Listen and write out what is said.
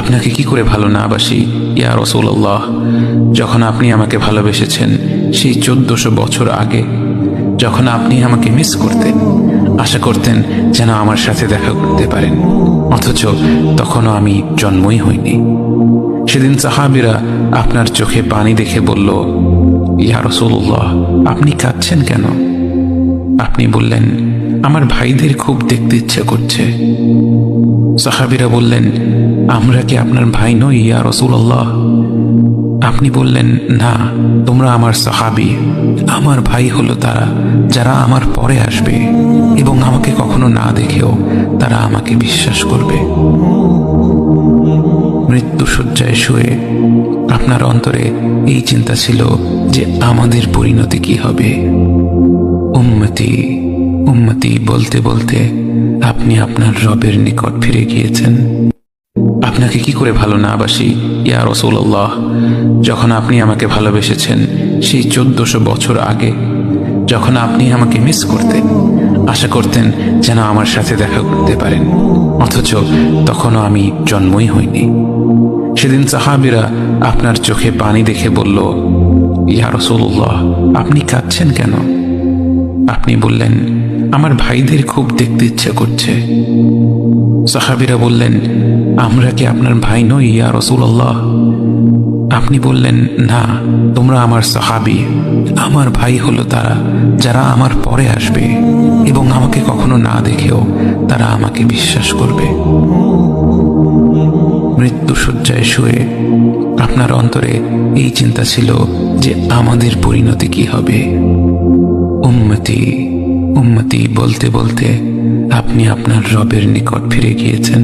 আপনাকে কি করে ভালো না বাসি ইয়া রাসূলুল্লাহ। যখন আপনি আমাকে ভালোবেসেছেন সেই 1400 বছর আগে, যখন আপনি আমাকে মিস করতেন, আশা করতেন যেন আমার সাথে দেখা করতে পারেন, অথচ তখনও আমি জন্মই হইনি। সেদিন সাহাবীরা আপনার চোখে পানি দেখে বলল, ইয়া রাসূলুল্লাহ, আপনি কাঁদছেন কেন? আপনি বললেন, আমার ভাইদের খুব দেখতে ইচ্ছে করছে। সাহাবীরা বললেন, আমরা কি আপনার ভাই নই ইয়া রাসূলুল্লাহ? আপনি বললেন, না, তোমরা আমার সাহাবী। আমার ভাই হলো তারা যারা আমার পরে আসবে এবং আমাকে কখনো না দেখেও তারা আমাকে বিশ্বাস করবে। মৃত্যু শয্যায় শুয়ে আপনার অন্তরে এই চিন্তা ছিল যে আমাদের পরিণতি কি হবে। উম্মতি উম্মতি বলতে বলতে আপনি আপনার রবের নিকট ফিরে গিয়েছেন। আপনাকে কি করে ভালো না বাসি ইয়া রাসূলুল্লাহ। যখন আপনি আমাকে ভালোবেসেছেন সেই 1400 বছর আগে, যখন আপনি আমাকে মিস করতেন, আশা করতেন যেন আমার সাথে দেখা করতে পারেন, অথচ তখনও আমি জন্মই হইনি। সেদিন সাহাবীরা আপনার চোখে পানি দেখে বলল, ইয়া রাসূলুল্লাহ, আপনি কাঁদছেন কেন? আপনি বললেন, আমার ভাইদের খুব দেখতে ইচ্ছে করছে। সাহাবীরা বললেন, আমরা কি আপনার ভাই নই ইয়া রাসূলুল্লাহ? আপনি বললেন, না, তোমরা আমার সাহাবী। আমার ভাই হলো তারা যারা আমার পরে আসবে এবং আমাকে কখনো না দেখেও তারা আমাকে বিশ্বাস করবে। মৃত্যু শয্যায় শুয়ে আপনার অন্তরে এই চিন্তা ছিল যে আমাদের পরিণতি কি হবে। উম্মতি উম্মতি বলতে বলতে আপনি আপনার রবের নিকট ফিরে গিয়েছেন।